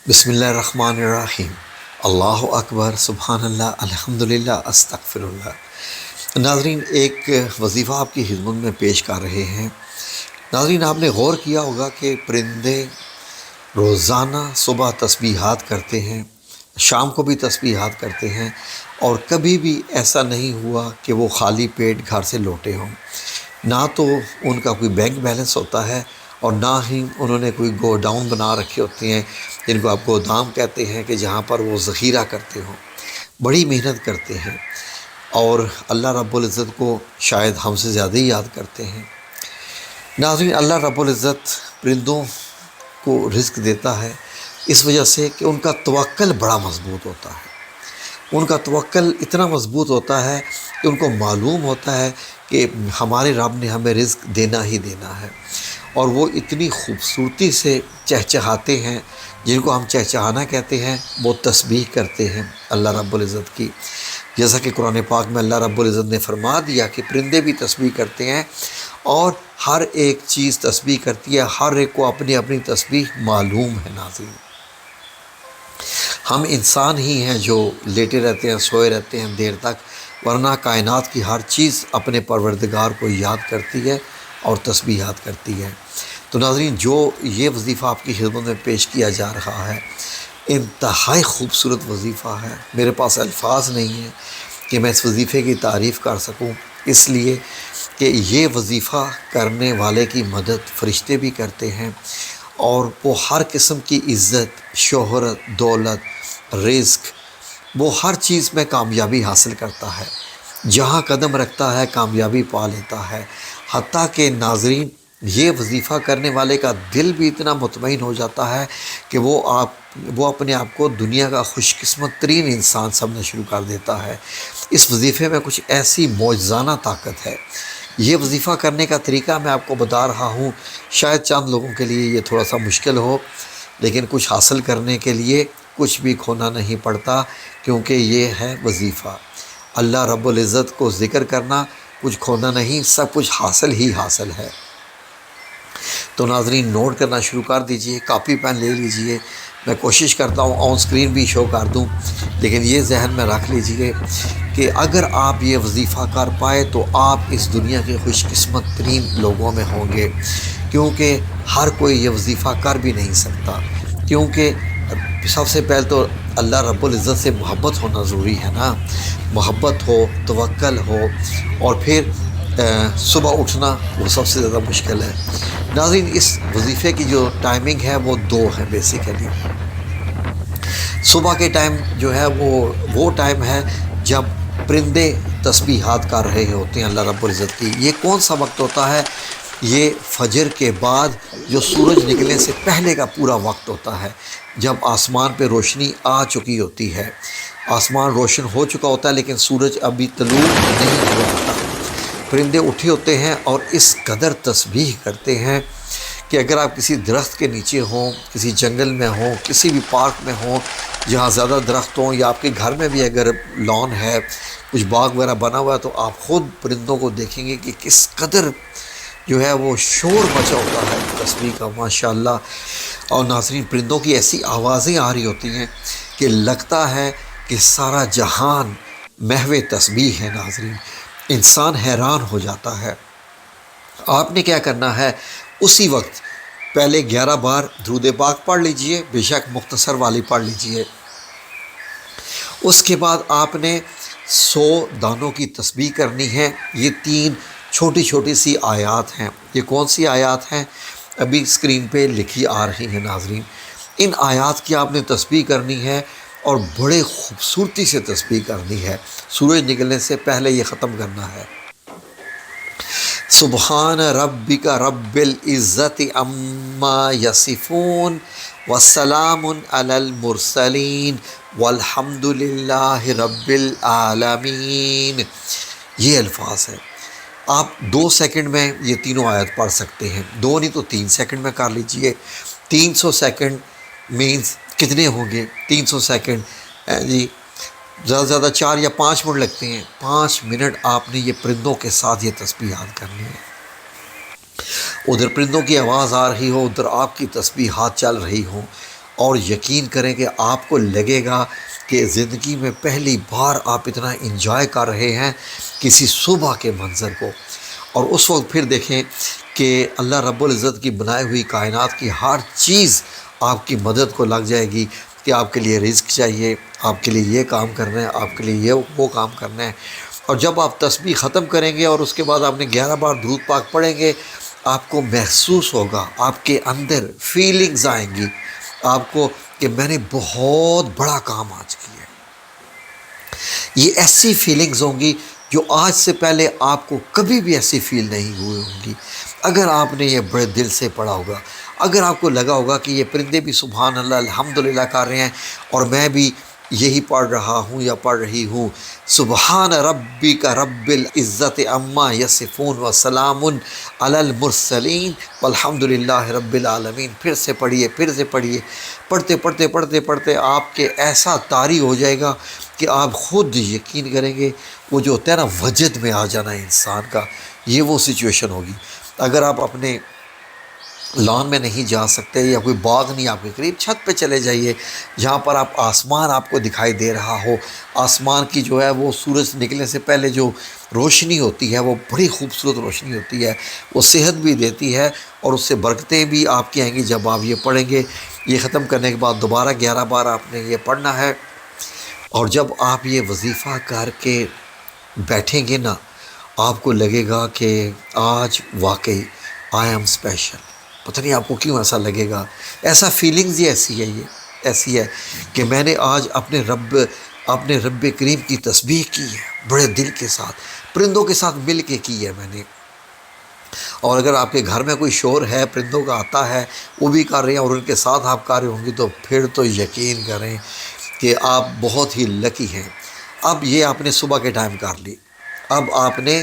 بسم اللہ الرحمن الرحیم۔ اللہ اکبر، سبحان اللہ، الحمدللہ، استغفر اللہ۔ ناظرین، ایک وظیفہ آپ کی خدمت میں پیش کر رہے ہیں۔ ناظرین، آپ نے غور کیا ہوگا کہ پرندے روزانہ صبح تسبیحات کرتے ہیں، شام کو بھی تسبیحات کرتے ہیں، اور کبھی بھی ایسا نہیں ہوا کہ وہ خالی پیٹ گھر سے لوٹے ہوں۔ نہ تو ان کا کوئی بینک بیلنس ہوتا ہے اور نہ ہی انہوں نے کوئی گو ڈاؤن بنا رکھے ہوتے ہیں جن کو آپ گودام کہتے ہیں، کہ جہاں پر وہ ذخیرہ کرتے ہوں۔ بڑی محنت کرتے ہیں اور اللہ رب العزت کو شاید ہم سے زیادہ ہی یاد کرتے ہیں۔ ناظرین، اللہ رب العزت پرندوں کو رزق دیتا ہے اس وجہ سے کہ ان کا توکل بڑا مضبوط ہوتا ہے۔ ان کا توکل اتنا مضبوط ہوتا ہے کہ ان کو معلوم ہوتا ہے کہ ہمارے رب نے ہمیں رزق دینا ہی دینا ہے، اور وہ اتنی خوبصورتی سے چہچہاتے ہیں، جن کو ہم چہچہانا کہتے ہیں، وہ تسبیح کرتے ہیں اللہ رب العزت کی۔ جیسا کہ قرآن پاک میں اللہ رب العزت نے فرما دیا کہ پرندے بھی تسبیح کرتے ہیں اور ہر ایک چیز تسبیح کرتی ہے، ہر ایک کو اپنی اپنی تسبیح معلوم ہے۔ ناظرین، ہم انسان ہی ہیں جو لیٹے رہتے ہیں، سوئے رہتے ہیں دیر تک، ورنہ کائنات کی ہر چیز اپنے پروردگار کو یاد کرتی ہے اور تسبیحات کرتی ہے۔ تو ناظرین، جو یہ وظیفہ آپ کی خدمت میں پیش کیا جا رہا ہے، انتہائی خوبصورت وظیفہ ہے۔ میرے پاس الفاظ نہیں ہیں کہ میں اس وظیفے کی تعریف کر سکوں، اس لیے کہ یہ وظیفہ کرنے والے کی مدد فرشتے بھی کرتے ہیں، اور وہ ہر قسم کی عزت، شہرت، دولت، رزق، وہ ہر چیز میں کامیابی حاصل کرتا ہے۔ جہاں قدم رکھتا ہے کامیابی پا لیتا ہے۔ حتیٰ کہ ناظرین، یہ وظیفہ کرنے والے کا دل بھی اتنا مطمئن ہو جاتا ہے کہ وہ اپنے آپ کو دنیا کا خوش قسمت ترین انسان سمجھنا شروع کر دیتا ہے۔ اس وظیفے میں کچھ ایسی معجزانہ طاقت ہے۔ یہ وظیفہ کرنے کا طریقہ میں آپ کو بتا رہا ہوں، شاید چند لوگوں کے لیے یہ تھوڑا سا مشکل ہو، لیکن کچھ حاصل کرنے کے لیے کچھ بھی کھونا نہیں پڑتا، کیونکہ یہ ہے وظیفہ۔ اللہ رب العزت کو ذکر کرنا کچھ کھونا نہیں، سب کچھ حاصل ہی حاصل ہے۔ تو ناظرین، نوٹ کرنا شروع کر دیجئے، کاپی پین لے لیجئے۔ میں کوشش کرتا ہوں آن سکرین بھی شو کر دوں، لیکن یہ ذہن میں رکھ لیجئے کہ اگر آپ یہ وظیفہ کر پائے تو آپ اس دنیا کے خوش قسمت ترین لوگوں میں ہوں گے، کیونکہ ہر کوئی یہ وظیفہ کر بھی نہیں سکتا، کیونکہ سب سے پہلے تو اللہ رب العزت سے محبت ہونا ضروری ہے نا۔ محبت ہو، توکل ہو، اور پھر صبح اٹھنا وہ سب سے زیادہ مشکل ہے۔ ناظرین، اس وظیفے کی جو ٹائمنگ ہے وہ 2 ہے بیسیکلی۔ صبح کے ٹائم جو ہے وہ ٹائم ہے جب پرندے تسبیحات کر رہے ہوتے ہیں اللہ رب العزت کی۔ یہ کون سا وقت ہوتا ہے؟ یہ فجر کے بعد جو سورج نکلنے سے پہلے کا پورا وقت ہوتا ہے، جب آسمان پہ روشنی آ چکی ہوتی ہے، آسمان روشن ہو چکا ہوتا ہے لیکن سورج ابھی طلوع نہیں ہوا ہوتا۔ پرندے اٹھے ہوتے ہیں اور اس قدر تسبیح کرتے ہیں کہ اگر آپ کسی درخت کے نیچے ہوں، کسی جنگل میں ہوں، کسی بھی پارک میں ہوں جہاں زیادہ درخت ہوں، یا آپ کے گھر میں بھی اگر لان ہے، کچھ باغ وغیرہ بنا ہوا ہے، تو آپ خود پرندوں کو دیکھیں گے کہ کس قدر جو ہے وہ شور مچا ہوتا ہے تسبیح کا، ماشاءاللہ۔ اور ناظرین، پرندوں کی ایسی آوازیں آ رہی ہوتی ہیں کہ لگتا ہے کہ سارا جہان محو تسبیح ہے۔ ناظرین، انسان حیران ہو جاتا ہے۔ آپ نے کیا کرنا ہے، اسی وقت پہلے 11 بار درود پاک پڑھ لیجئے، بے شک مختصر والی پڑھ لیجئے۔ اس کے بعد آپ نے 100 دانوں کی تسبیح کرنی ہے۔ یہ 3 چھوٹی چھوٹی سی آیات ہیں۔ یہ کون سی آیات ہیں؟ ابھی اسکرین پہ لکھی آ رہی ہیں ناظرین۔ ان آیات کی آپ نے تسبیح کرنی ہے اور بڑے خوبصورتی سے تسبیح کرنی ہے۔ سورج نکلنے سے پہلے یہ ختم کرنا ہے۔ سبحان ربک رب العزت عما یصفون وسلام علی المرسلین والحمد للہ رب العالمین۔ یہ الفاظ ہیں۔ آپ 2 سیکنڈ میں یہ تینوں آیت پڑھ سکتے ہیں، 2 نہیں تو 3 سیکنڈ میں کر لیجئے۔ 300 سیکنڈ مینز کتنے ہوں گے؟ 300 سیکنڈ جی زیادہ سے زیادہ 4 یا 5 منٹ لگتے ہیں۔ 5 منٹ آپ نے یہ پرندوں کے ساتھ یہ تسبیحات کرنی ہے۔ ادھر پرندوں کی آواز آ رہی ہو، ادھر آپ کی تسبیحات چل رہی ہوں، اور یقین کریں کہ آپ کو لگے گا کہ زندگی میں پہلی بار آپ اتنا انجوائے کر رہے ہیں کسی صبح کے منظر کو، اور اس وقت پھر دیکھیں کہ اللہ رب العزت کی بنائی ہوئی کائنات کی ہر چیز آپ کی مدد کو لگ جائے گی کہ آپ کے لیے رزق چاہیے، آپ کے لیے یہ کام کرنا ہے، آپ کے لیے یہ وہ کام کرنا ہے۔ اور جب آپ تسبیح ختم کریں گے اور اس کے بعد آپ نے 11 بار درود پاک پڑھیں گے، آپ کو محسوس ہوگا، آپ کے اندر فیلنگز آئیں گی آپ کو کہ میں نے بہت بڑا کام آج کیا ہے۔ یہ ایسی فیلنگز ہوں گی جو آج سے پہلے آپ کو کبھی بھی ایسی فیل نہیں ہوئی ہوں گی۔ اگر آپ نے یہ بڑے دل سے پڑھا ہوگا، اگر آپ کو لگا ہوگا کہ یہ پرندے بھی سبحان اللہ الحمدللہ کر رہے ہیں اور میں بھی یہی پڑھ رہا ہوں یا پڑھ رہی ہوں، سبحان ربی کا رب العزت عما یصفون وسلام علی المرسلین والحمدللہ رب العالمین، پھر سے پڑھیے، پھر سے پڑھیے، پڑھتے پڑھتے پڑھتے پڑھتے آپ کے ایسا طاری ہو جائے گا کہ آپ خود یقین کریں گے، وہ جو ہوتا ہے نا وجد میں آ جانا انسان کا، یہ وہ سچویشن ہوگی۔ اگر آپ اپنے لان میں نہیں جا سکتے یا کوئی باغ نہیں آپ کے قریب، چھت پہ چلے جائیے جہاں پر آپ آسمان آپ کو دکھائی دے رہا ہو، آسمان کی جو ہے وہ سورج نکلنے سے پہلے جو روشنی ہوتی ہے وہ بڑی خوبصورت روشنی ہوتی ہے، وہ صحت بھی دیتی ہے اور اس سے برکتیں بھی آپ کی آئیں گی جب آپ یہ پڑھیں گے۔ یہ ختم کرنے کے بعد دوبارہ 11 بار آپ نے یہ پڑھنا ہے، اور جب آپ یہ وظیفہ کر کے بیٹھیں گے نا، آپ کو لگے گا کہ آج واقعی آئی ایم اسپیشل۔ پتہ نہیں آپ کو کیوں ایسا لگے گا، ایسا فیلنگز ہی ایسی ہے کہ میں نے آج اپنے رب کریم کی تسبیح کی ہے، بڑے دل کے ساتھ، پرندوں کے ساتھ مل کے کی ہے میں نے۔ اور اگر آپ کے گھر میں کوئی شور ہے، پرندوں کا آتا ہے، وہ بھی کر رہے ہیں اور ان کے ساتھ آپ کر رہے ہوں گے، تو پھر تو یقین کریں کہ آپ بہت ہی لکی ہیں۔ اب یہ آپ نے صبح کے ٹائم کر لی، اب آپ نے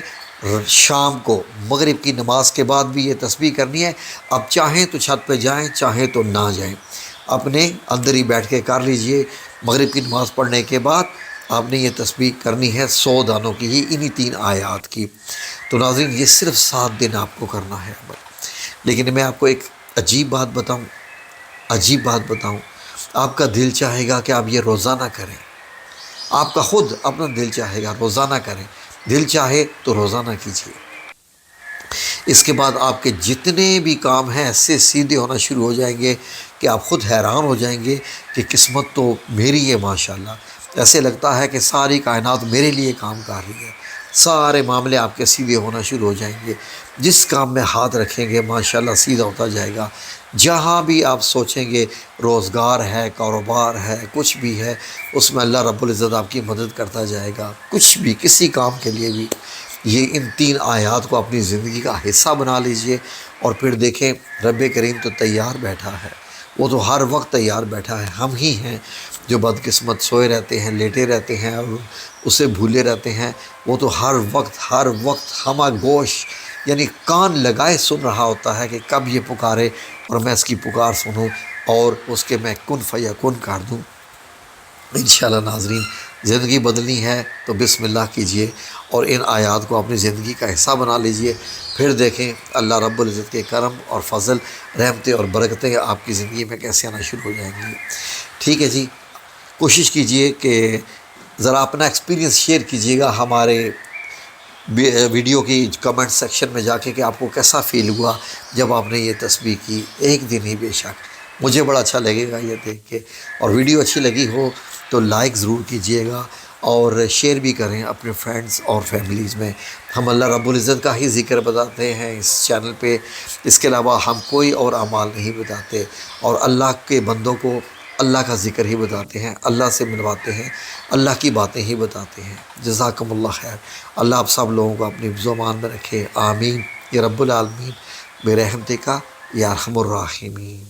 شام کو مغرب کی نماز کے بعد بھی یہ تسبیح کرنی ہے۔ اب چاہیں تو چھت پہ جائیں، چاہیں تو نہ جائیں، اپنے اندر ہی بیٹھ کے کر لیجئے۔ مغرب کی نماز پڑھنے کے بعد آپ نے یہ تسبیح کرنی ہے 100 دانوں کی، یہ انہی 3 آیات کی۔ تو ناظرین یہ صرف 7 دن آپ کو کرنا ہے۔ لیکن میں آپ کو ایک عجیب بات بتاؤں، آپ کا دل چاہے گا کہ آپ یہ روزانہ کریں، آپ کا خود اپنا دل چاہے گا روزانہ کریں، دل چاہے تو روزانہ کیجیے۔ اس کے بعد آپ کے جتنے بھی کام ہیں ایسے سیدھے ہونا شروع ہو جائیں گے کہ آپ خود حیران ہو جائیں گے کہ قسمت تو میری ہے ماشاءاللہ۔ ایسے لگتا ہے کہ ساری کائنات میرے لیے کام کر رہی ہے، سارے معاملے آپ کے سیدھے ہونا شروع ہو جائیں گے۔ جس کام میں ہاتھ رکھیں گے ماشاءاللہ سیدھا ہوتا جائے گا۔ جہاں بھی آپ سوچیں گے روزگار ہے، کاروبار ہے، کچھ بھی ہے، اس میں اللہ رب العزت آپ کی مدد کرتا جائے گا۔ کچھ بھی، کسی کام کے لیے بھی یہ ان 3 آیات کو اپنی زندگی کا حصہ بنا لیجئے، اور پھر دیکھیں رب کریم تو تیار بیٹھا ہے، وہ تو ہر وقت تیار بیٹھا ہے۔ ہم ہی ہیں جو بدقسمت سوئے رہتے ہیں، لیٹے رہتے ہیں اور اسے بھولے رہتے ہیں۔ وہ تو ہر وقت ہمہ گوش یعنی کان لگائے سن رہا ہوتا ہے کہ کب یہ پکارے اور میں اس کی پکار سنوں اور اس کے میں کن فیکون کر دوں۔ انشاءاللہ ناظرین زندگی بدلنی ہے تو بسم اللہ کیجئے اور ان آیات کو اپنی زندگی کا حصہ بنا لیجئے، پھر دیکھیں اللہ رب العزت کے کرم اور فضل، رحمتیں اور برکتیں آپ کی زندگی میں کیسے آنا شروع ہو جائیں گی۔ ٹھیک ہے جی، کوشش کیجئے کہ ذرا اپنا ایکسپیرینس شیئر کیجئے گا ہمارے ویڈیو کی کمنٹ سیکشن میں جا کے کہ آپ کو کیسا فیل ہوا جب آپ نے یہ تسبیح کی، ایک دن ہی بے شک۔ مجھے بڑا اچھا لگے گا یہ دیکھ کے، اور ویڈیو اچھی لگی ہو تو لائک ضرور کیجئے گا اور شیئر بھی کریں اپنے فرینڈز اور فیملیز میں۔ ہم اللہ رب العزت کا ہی ذکر بتاتے ہیں اس چینل پہ، اس کے علاوہ ہم کوئی اور اعمال نہیں بتاتے، اور اللہ کے بندوں کو اللہ کا ذکر ہی بتاتے ہیں، اللہ سے ملواتے ہیں، اللہ کی باتیں ہی بتاتے ہیں۔ جزاکم اللہ خیر۔ اللہ آپ سب لوگوں کو اپنی حفظ و امان میں رکھے، آمین یا رب العالمین برحمتک یا ارحم الراحمین۔